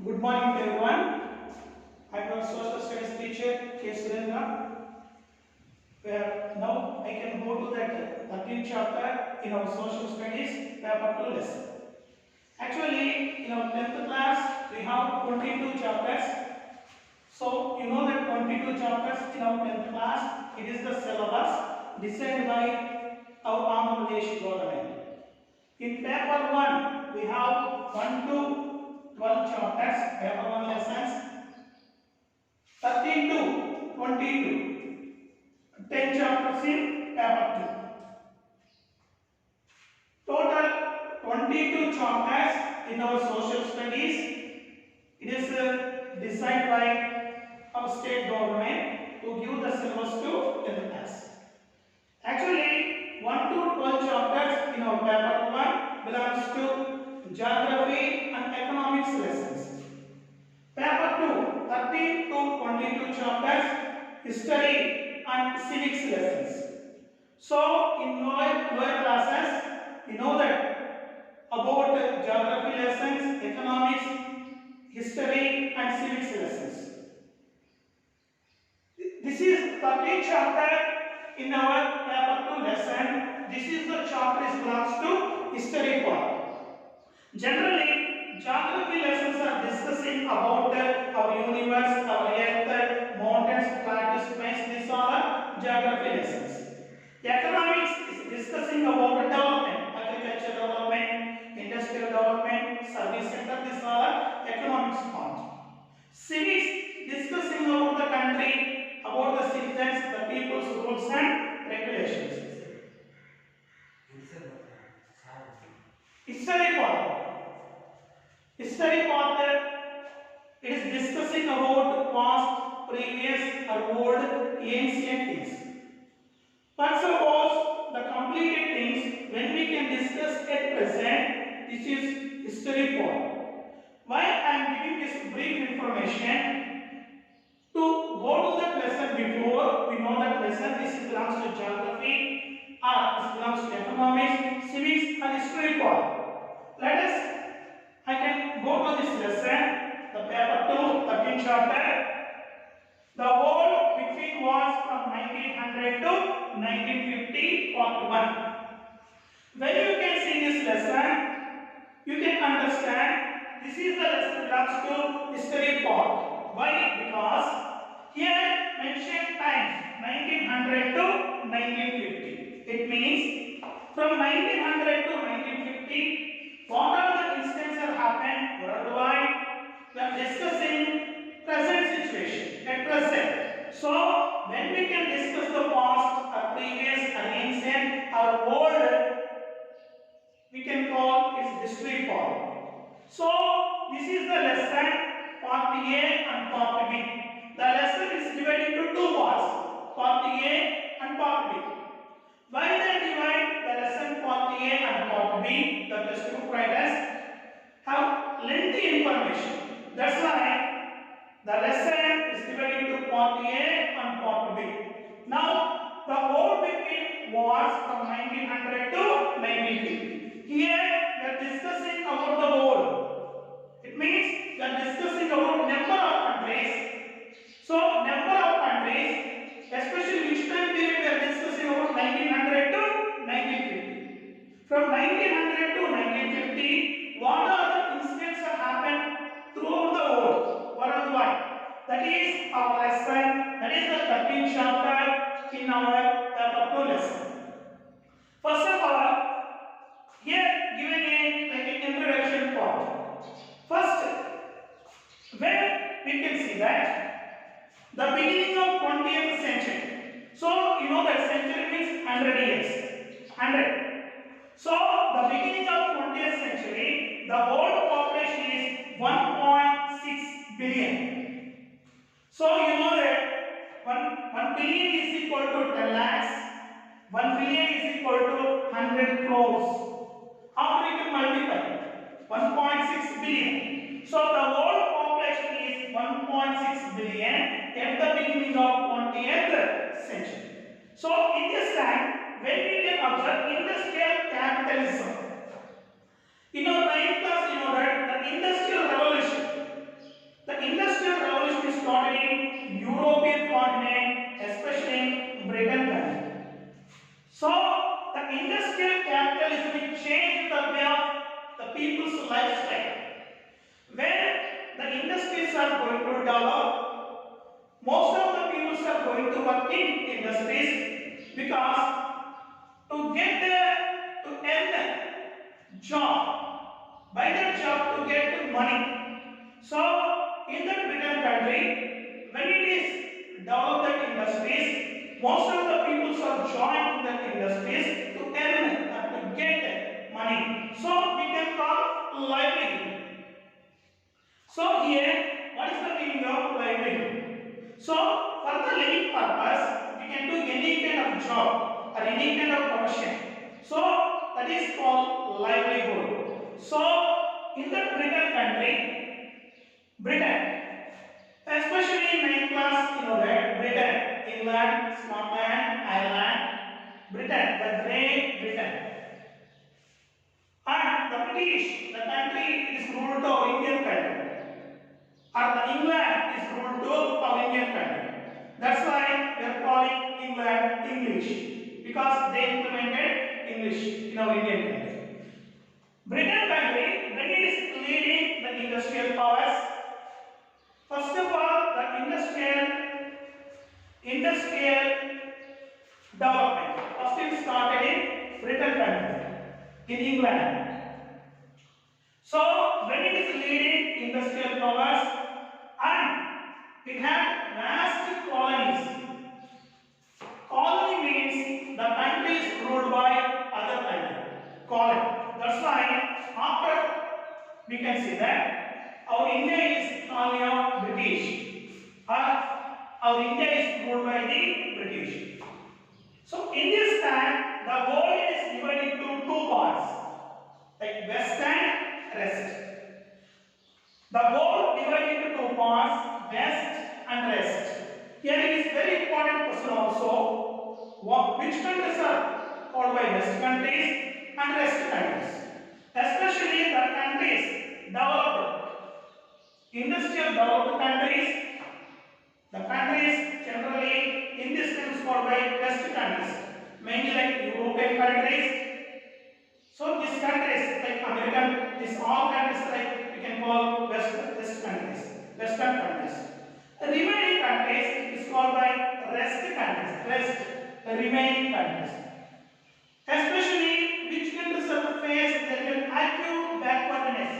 Good morning to everyone. I am your social studies teacher K. Surendra. Where now I can go to that 13th chapter in our social studies paper 2 lesson. Actually, in our 10th class we have 22 chapters. So you know that 22 chapters in our 10th class, it is the syllabus designed by our Andhra Pradesh government. In paper 1 we have 1 to 12 chapters, paper 1 lessons, 13 to 22, 10 chapters in paper 2. Total 22 chapters in our social studies. It is designed by our state government to give the syllabus to 10th class. Actually, 1 to 12 chapters in our paper 1 belongs to geography and economics lessons. Paper 2, 13 to 22 chapters, history and civics lessons. So, in lower classes, you know that about geography lessons, economics, history and civics lessons. This is 13th chapter in our paper 2 lesson. This is the chapter is belongs to history part. Generally, geography lessons are discussing about our universe, our earth, mountains, planets, space. These are geography lessons. Economics is discussing about development, agriculture development, industrial development, service sector. These are economics part. Civics discussing about the country, about the citizens, the people's rules and regulations. History part. History part, it is discussing about past, previous, or old, ancient things. But suppose the completed things, when we can discuss at present, this is history part. Why I am giving this brief information? To go to that lesson before, we know that lesson, this belongs to geography, or this belongs to economics, civics, and history part. Let us I can go to this lesson, the paper 2, 13th chapter. The world between wars from 1900 to 1950, part 1. When you can see this lesson, you can understand this is the lesson belongs to history part. Why? Because here mentioned times 1900 to 1950. It means from 1900 to 1950. What are the instances that happened worldwide? We are discussing present situation at present. So, when we can discuss the past, or previous, or ancient, or old, we can call it history part. So, this is the lesson part A and part B. The lesson is divided into two parts, part A and part B. Why they divide the lesson part A and part B? The textbook writers have lengthy information. That's why the lesson is divided into part A and part B. Now, the war between wars from 1900 to 1950. Here, we are discussing about the war. It means we are discussing about number of countries. So, number of countries, especially which time period we are discussing about 1900 to 1950. From 1900 to 1950, what are the incidents that happened throughout the world, worldwide? That is our lesson, that is the 13th chapter in our paper 2 lesson. First of all, here given an introduction part. First, when we can see that the beginning of 20th century. So, you know that century means 100 years. 100. So, the beginning of 20th century, the world population is 1.6 billion. So, you know that 1 billion is equal to 10 lakhs. 1 billion is equal to 100 crores. After you can multiply 1.6 billion. So, the world population is 1.6 billion at the beginning of 20th century. So, in this time, when we can observe industrial capitalism. In our 9th class, you know that the industrial revolution. The Industrial Revolution started in European continent, especially in Britain country. So, the industrial capitalism changed the way of the people's lifestyle. When the industries are going to develop, most of the people are going to work in industries because to get to earn a job, by that job to get money. So, in the Britain country, when it is developed industries, most of the people are joined the industries to earn and to get money. So, we can call livelihood. So here, what is the meaning of livelihood? So for the living purpose, we can do any kind of job or any kind of profession. So that is called livelihood. So in the Britain country, Britain, especially in 9th class, you know that Britain, England, Scotland, Ireland, Britain, the Great Britain. And the British, the country is ruled over Indian country. And the England is ruled to Indian country. That's why we are calling England English, because they implemented English in our Indian country. Britain country, when it is leading the industrial powers, first of all, the industrial development. First it started in Britain country, in England. So when it is leading industrial powers, and it had vast colonies. Colony means the country is ruled by other country. Colony. That's why after we can see that our India is colony of British. Our India is ruled by the British. So in this time, the world is divided into two parts, like west and west. The world divided into two parts, west and west. Here it is very important question also. Which countries are called by west countries and west countries? Especially the countries developed, industrial developed countries. The countries generally in this sense called by west countries, mainly like European countries. So these countries like American, these all countries like we can call west countries, western countries. The remaining countries is called by rest countries, the remaining countries. Especially which countries are faced their acute backwardness,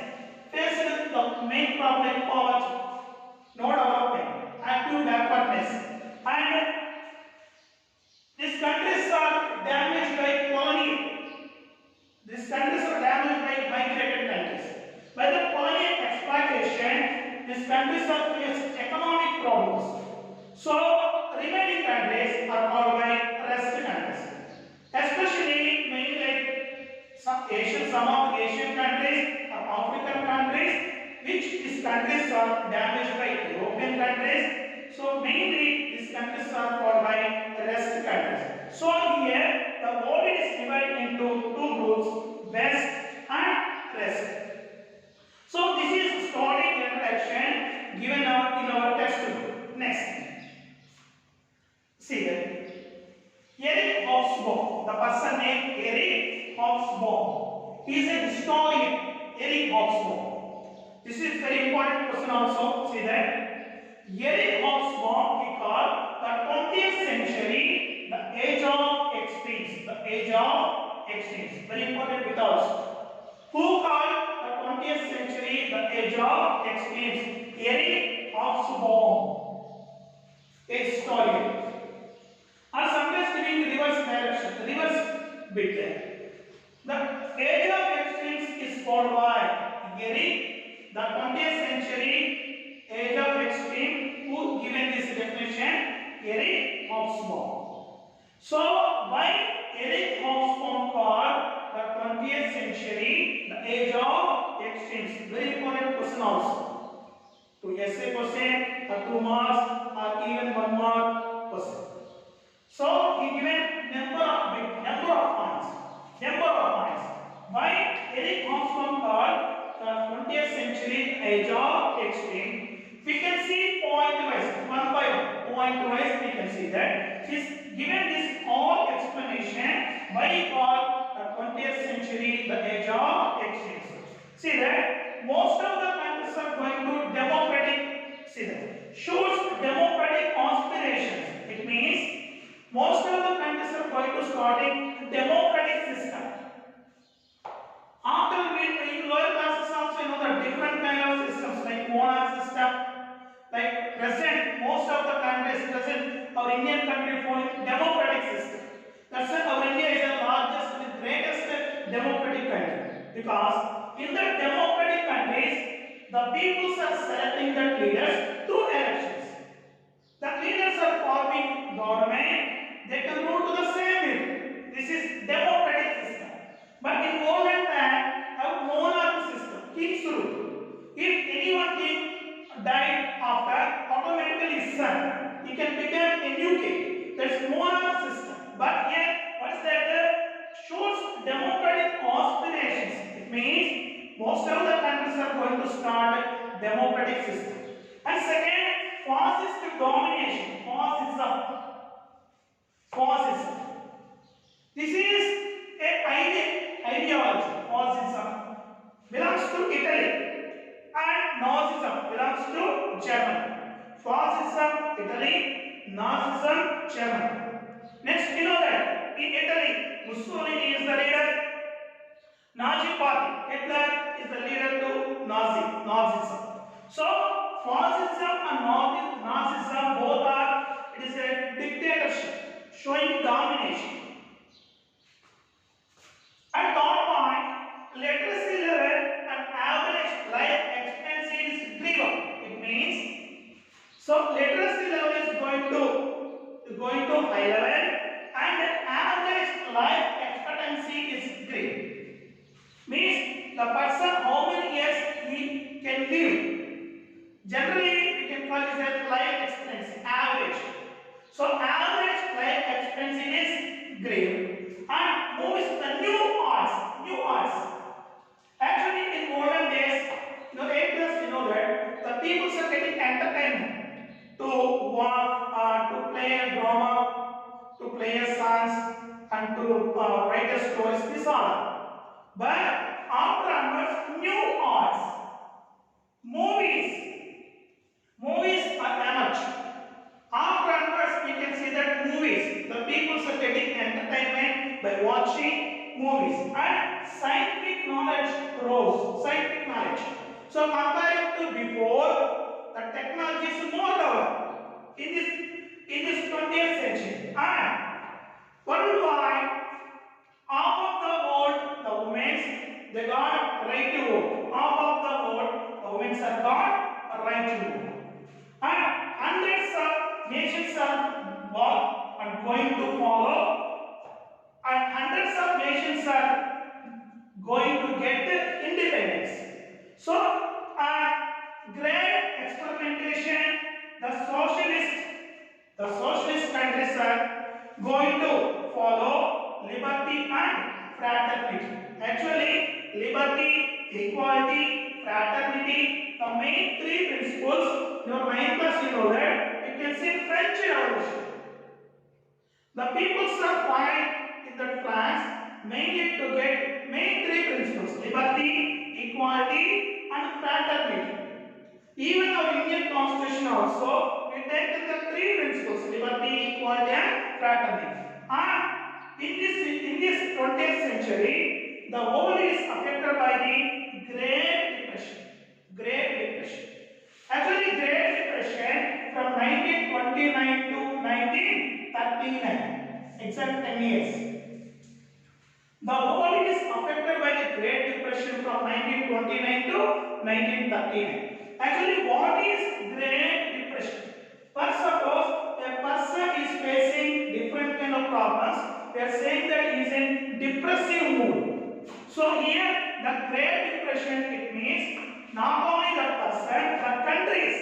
faced the main problem like poverty, no development, acute backwardness, and these countries are damaged by colonial. These countries are damaged by migrated countries. By the colonial exploitation, these countries are faced economic problems. So, remaining countries are called by rest countries. Especially mainly like some of the Asian countries or African countries, which these countries are damaged by European countries. So, mainly these countries are called by rest countries. So, here the world is divided into two groups, west and west. So this is historic introduction given in our textbook. Next, see that Eric Hobsbawm, the person named Eric Hobsbawm, he is a historian. Eric Hobsbawm. This is very important question also. See that Eric Hobsbawm he called the 20th century the age of extremes. The age of extremes. Very important because who called the 20th century the age of extremes? Eric Hobsbawm, a historian. Or sometimes giving reverse direction, reverse bit there. The age of extremes is called by Eric, the 20th century age of extreme. Who given this definition? Eric Hobsbawm. So why Eric Hobsbawm called the 20th century the age of extremes? Very important question also. To essay question or 2 marks or even 1 mark question. So he given number of points. Why Eric Hobsbawm called the 20th century age of extreme? We can see point wise, one by point wise. We can see that this given this all explanation by called the 20th century the age of exchange. See that most of the countries are going to democratic. See that shows democratic aspirations. It means most of the countries are going to starting democratic system. After we in lower classes also the different kind of systems like monarch system, like present most of the countries present our Indian country following democratic system. That's why our India is the largest and greatest democratic country, because in the democratic countries the peoples are selecting the leaders through elections. The leaders are forming government, they can rule to the same will. This is democratic system. But in olden time, have monarch system, king's rule. If anyone king died after, automatically his son, he can become a new king. That's monarch system. But here, what is that? Shows democratic aspirations. It means most of the countries are going to start democratic system. And second, fascist domination, fascism. This is a ideology. Fascism belongs to Italy and Nazism belongs to Germany. Fascism, Italy, Nazism, Germany. Next, you know that in Italy, Mussolini is the leader, Nazi party. Hitler is the leader to Nazism. So, fascism and Nazism both are, it is a dictatorship showing domination. And third point, literacy level and average life expectancy is driven. It means, so literacy level is going to high level and average life expectancy is great. Means the person how many years he can live. Generally we can call it as life expectancy, average. So average life expectancy is great. And movies, the new arts. Actually, in olden days, actors, that the people are getting entertainment to walk, to play a drama, to play a songs, and to write a stories. This all. But after onwards, new arts, movies are amateur. After onwards, we can see that movies, the people are getting entertainment by watching movies, and scientific knowledge grows. Scientific knowledge. So compared to before, the technology is more developed in this 20th century. And worldwide, half of the world, the women, they got right to vote. Half of the world, the women have got a right to vote. And hundreds of nations are going to follow, and hundreds of nations are going to get independence. So, great experimentation, the socialist countries are going to follow liberty and fraternity. Actually, liberty, equality, fraternity, the main three principles. Your 9th class, you know that. You can see French Revolution. The peoples are fighting in that France mainly to get main three principles: liberty, equality, and fraternity. Even our Indian Constitution also, we take the three principles: liberty, equality, and fraternity. And in this 20th century, the world is affected by the Great Depression. Actually, Great Depression from 1929 to 1939, exact 10 years. The world is affected by the Great Depression from 1929 to 1939. Actually, what is Great Depression? First, suppose a person is facing different kind of problems. We are saying that he is in depressive mood. So here, the Great Depression, it means not only the person, the countries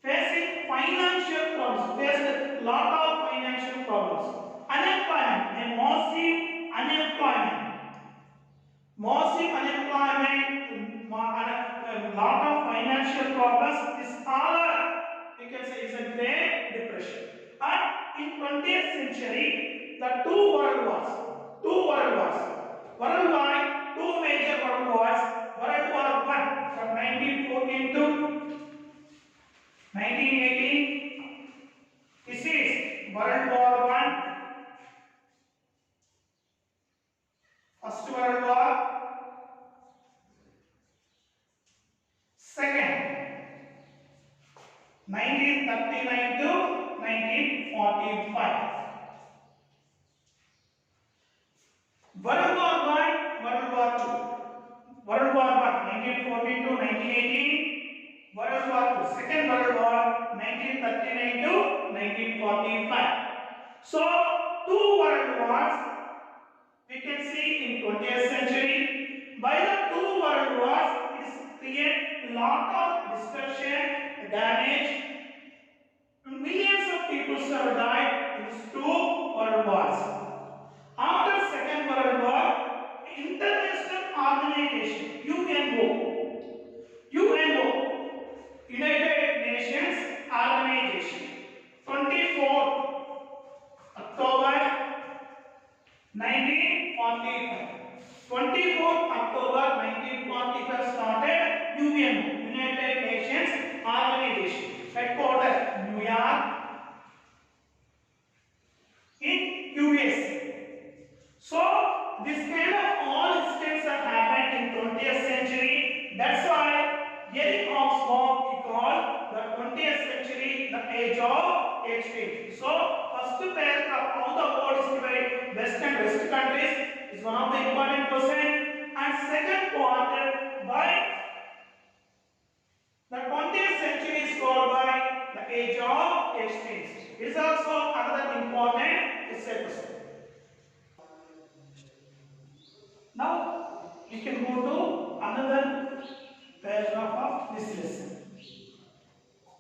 facing financial problems, faced a lot of financial problems. Unemployment, a massive unemployment. lot of financial problems. This all are, we can say, is a Great Depression. And in 20th century, the worldwide, two major world wars. World War I from 1914 to 1918. This is World War I. First World War. Second, 1939 to 1945. World War I, World War II. World War I, 1914 to 1918. World War II, Second World War, 1939 to 1945. So, two world wars we can see in 20th century. By the two world wars, it creates a lot of destruction, damage. Millions of people have died in these two world wars. After Second World War, international organization UNO, United Nations Organization, 24th October 1945. 24th October 1945 started UNO, United Nations Organization, headquarters New York in USA. So this kind of all incidents have happened in 20th century. That's why Eric Hobsbawm he called the 20th century the age of exchange. So first paragraph, how the world is divided, West and West countries, is one of the important question. And second part, why the 20th century is called by the age of exchange. This is also another important essay question. Now we can go to another paragraph of this lesson.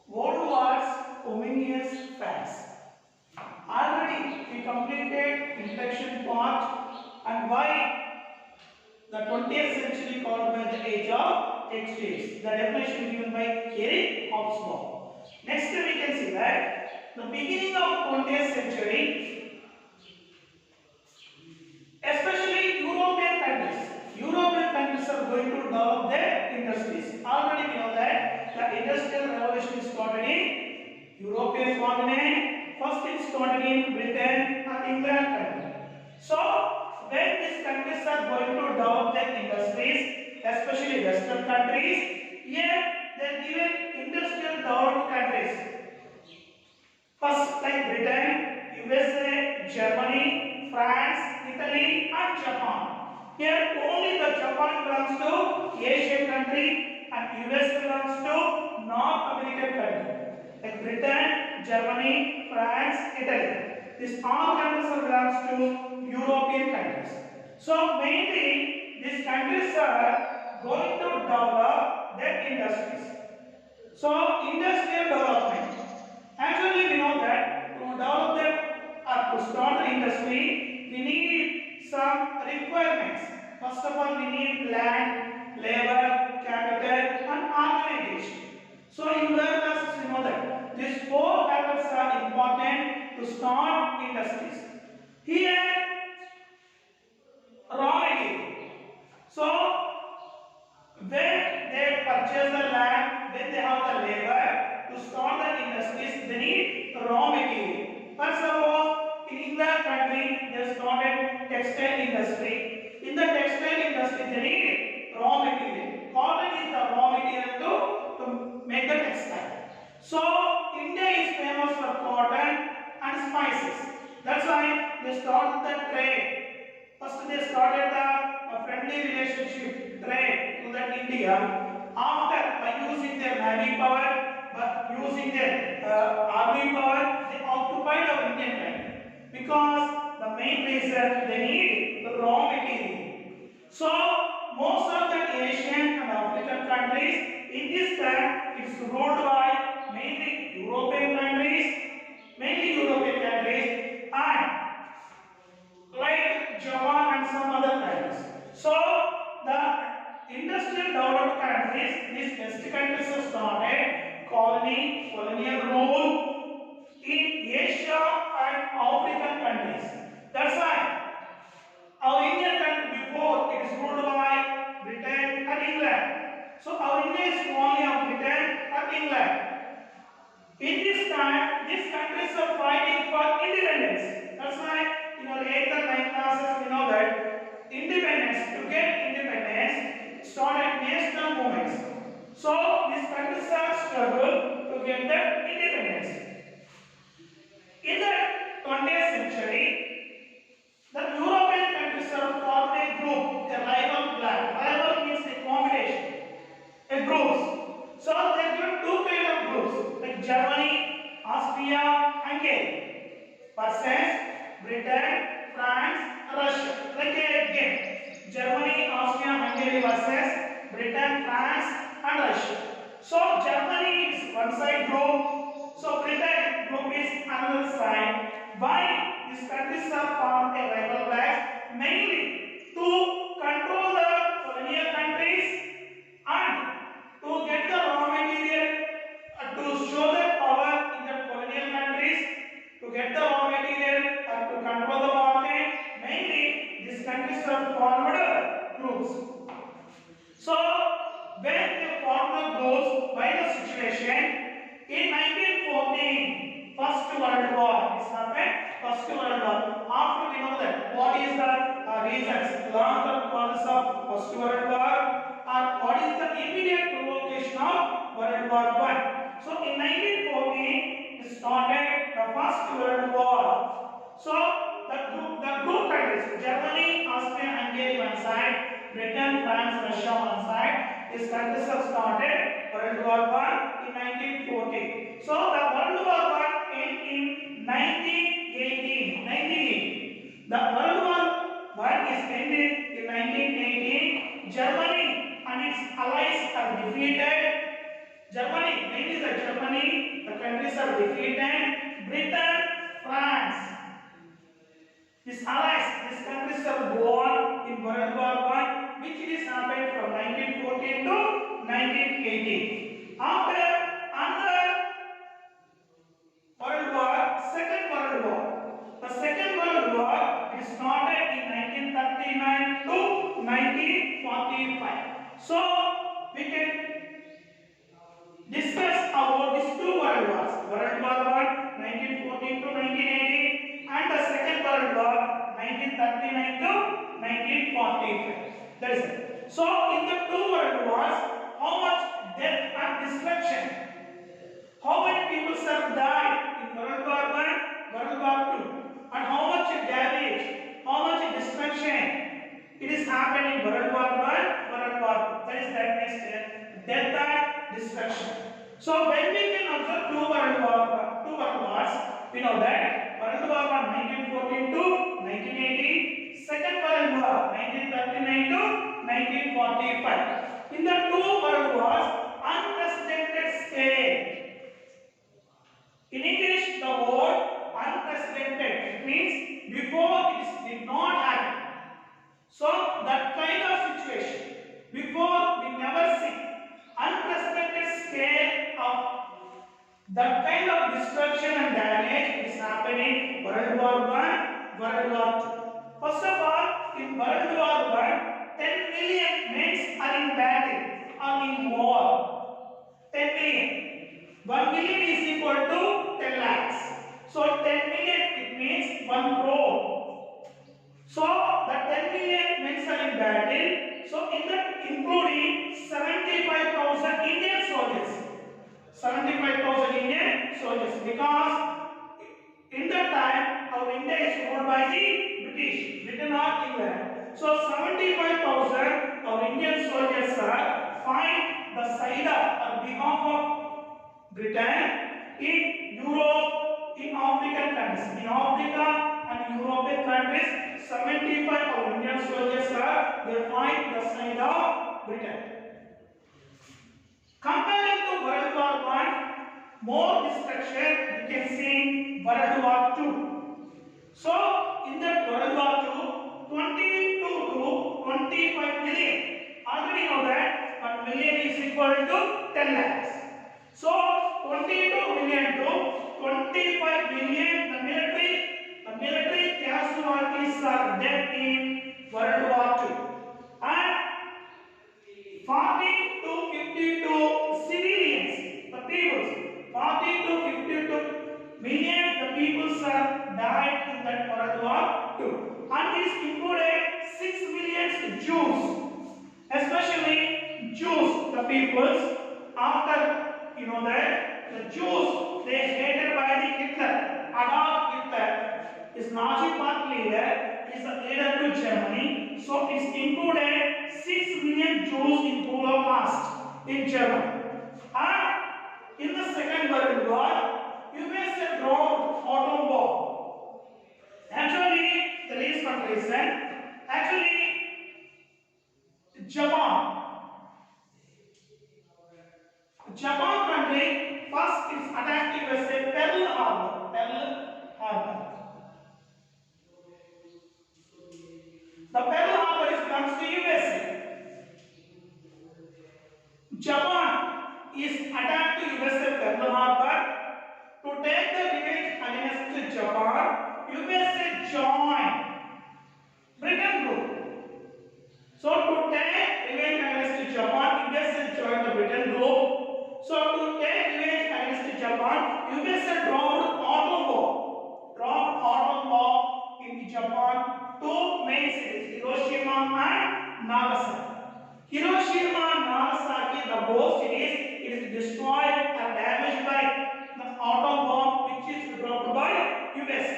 World Wars, ominous facts. Already we completed introduction part and why the 20th century called by the age of exchange. The definition given by Eric Hobsbawm. Next we can see that the beginning of 20th century, especially European countries are going to develop their industries. Already we know that the industrial revolution started in European continent. First it started in Britain and England country. So when these countries are going to develop their industries, especially Western countries, here they are given industrial developed countries. First like Britain, USA, Germany, France, Italy and Japan. Here only the Japan belongs to Asian country and US belongs to North American country. Like Britain, Germany, France, Italy. These all countries belongs to European countries. So mainly these countries are going to develop their industries. So industrial development. Actually we know that to develop them or to start the industry, we need some requirements. First of all, we need land, labor, capital and organization. So in learn classes we know that these four factors are important to start industries. Here, raw material. So when they purchase the land, when they have the labor to start the industries, they need raw material. First of all, in England country, they started textile industry. In the textile industry, they need raw material. Cotton is the raw material to make the textile. So India is famous for cotton and spices. That's why they started the trade. First they started the friendly relationship trade to that India. After by using their navy power, by using their army power, they occupied our Indian country because the main reason they need the raw material. So most of the Asian and African countries in this time it's ruled by mainly European countries, and like Japan and some other countries. So the industrial developed countries, these time, these countries are fighting for independence. That's why in our 8th and 9th classes we know that independence, to get independence, started national movements. So these countries are struggled to get their independence. In the 20th century, the European countries have formed a group, a rival bloc. Rival means a competition, a group. So there are two kind of groups, like Germany, Austria, Hungary, versus Britain, France, Russia. Like a game. Germany, Austria, Hungary versus Britain, France, and Russia. So Germany is one side group. So Britain group is another side. Why these countries are formed a rival bloc? Mainly to control the colonial countries and to get the raw material, to show their power in the colonial countries, to get the raw material to control the market. Mainly these countries are formed groups. So when they formed the groups by the situation, in 1914, First World War is happened. First World War. After we know that what is the reasons, long-term causes of First World War, or what is the immediate provocation of World War I. So in 1914, it started the First World War. So the group countries, Germany, Austria, Hungary one side, Britain, France, Russia one side. These countries have started World War I in 1914. So the World War I ended in 1918. 1918. The World War I is ended in 1918. Germany and its allies are defeated. Germany, mainly the Germany, the countries are defeated. Britain, France, these allies, these countries are won in World War I, which is happened from 1914 to 1918. After another World War, Second World War. The Second World War is started in 1939 to 1945. So we can discuss about these two World Wars. World War I, 1914 to 1918, and the Second World War, 1939 to 1945. That is it. So in the two World Wars, how much death and destruction? How many people have died in World War I, World War II, and how much damage, how much destruction it is happened in World War I, World War II. That is that next death and destruction. So when we can observe two World Wars, we know that World War I 1914 to 1918, Second World War 1939 to 1945. In the two World Wars, unprecedented scale. In English, the word unprecedented means before it did not happen. So that kind of situation, before we never see, unprecedented scale of that kind of destruction and damage is happening in World War I, World War II. First of all, in World War I, 10 million men are in battle, are in war. 10 million. 1 million is equal to 10 lakhs. So 10 million, it means 1 crore. So the 10 million men are in battle. So in that, including 75,000 Indian soldiers. 75,000 Indian soldiers, because in that time our India is ruled by the British, Britain or England. So 75,000 of Indian soldiers fight the side or behalf of Britain in Europe, in African countries. In Africa and European countries, 75 of Indian soldiers they fight the side of Britain. Comparing to World War I, more destruction we can see in World War II. So in that World War II, 22 to 25 million. Already know that 1 million is equal to 10 lakhs. So 22 million to 25 million, the military casualties are dead in World War II. And 40 to 52 civilians, the people, 40 to 52 Many of the people have died in that World War II. And it included 6 million Jews, especially Jews, the peoples, after that the Jews they hated by the Hitler, Adolf Hitler is Nazi party leader, is the leader to Germany. So it included 6 million Jews in Holocaust in Germany. And in the Second World War, USA dropped atom bomb. Actually, there is one reason. Actually, Japan country first is attacked USA Pearl Harbor. The Pearl Harbor is belongs to USA. Japan is attacked to USA Pearl Harbor. To take the revenge against Japan, USA joined Britain group. So to take revenge against Japan, USA joined the Britain group. So to take revenge against Japan, USA dropped atom bomb in Japan, two main cities, Hiroshima and Nagasaki. Hiroshima and Nagasaki, the both cities, is destroyed and damaged by the atom bomb which is dropped by US.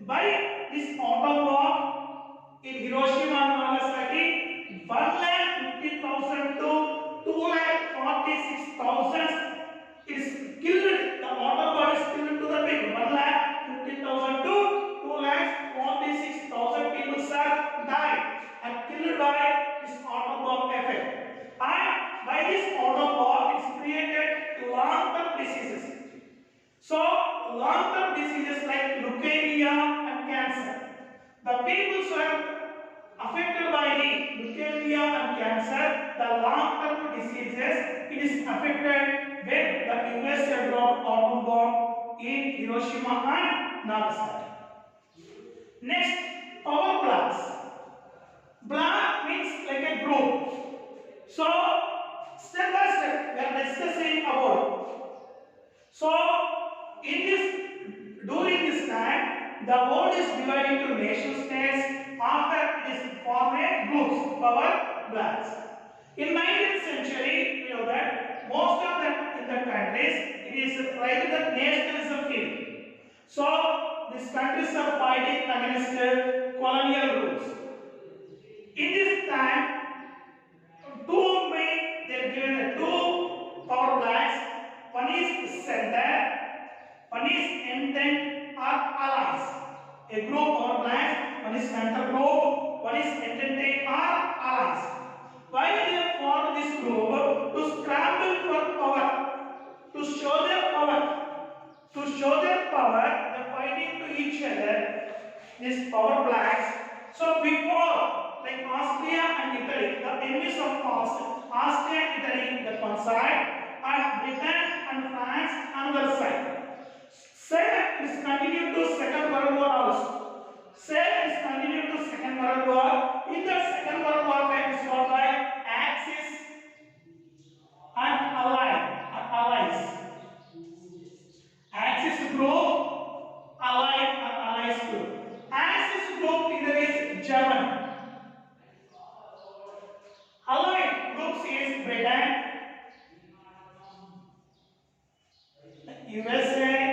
By this atom bomb in Hiroshima and Nagasaki, 1,50,000 to 2,46,000 is killed. The atom bomb is killed to the people. 1,50,000 to 2,46,000 people have died and killed by this atom bomb effect. And by this atom bomb, it's created long-term diseases. So, long-term diseases like leukemia and cancer. The people who are affected by the leukemia and cancer, the long-term diseases, it is affected when the US dropped atom bomb in Hiroshima and Nagasaki. Next, power plants. Block means like a group. So, step by step, we are discussing about. So, during this time, the world is divided into nation states after this formed groups, power blocks. In 19th century, we know that most of them in the countries, it is like the nationalism field. So, these countries are fighting against colonial rules. In this time, they are given two power blocks. One is center. One is intent or allies. A group or blocks, one is center group, one is entente or allies. Why they have formed this group? To scramble for power, to show their power. To show their power, they are fighting to each other, these power blocks. So before, like Austria and Italy, the enemies of past, Austria and Italy, that one side, and Britain and France, another side. Same is continued to Second World War also. Same is continued to Second World War. In the Second World War, time is called by Axis and allies. Axis group, allies group. Axis group leader is German. Allied groups is Britain, USA,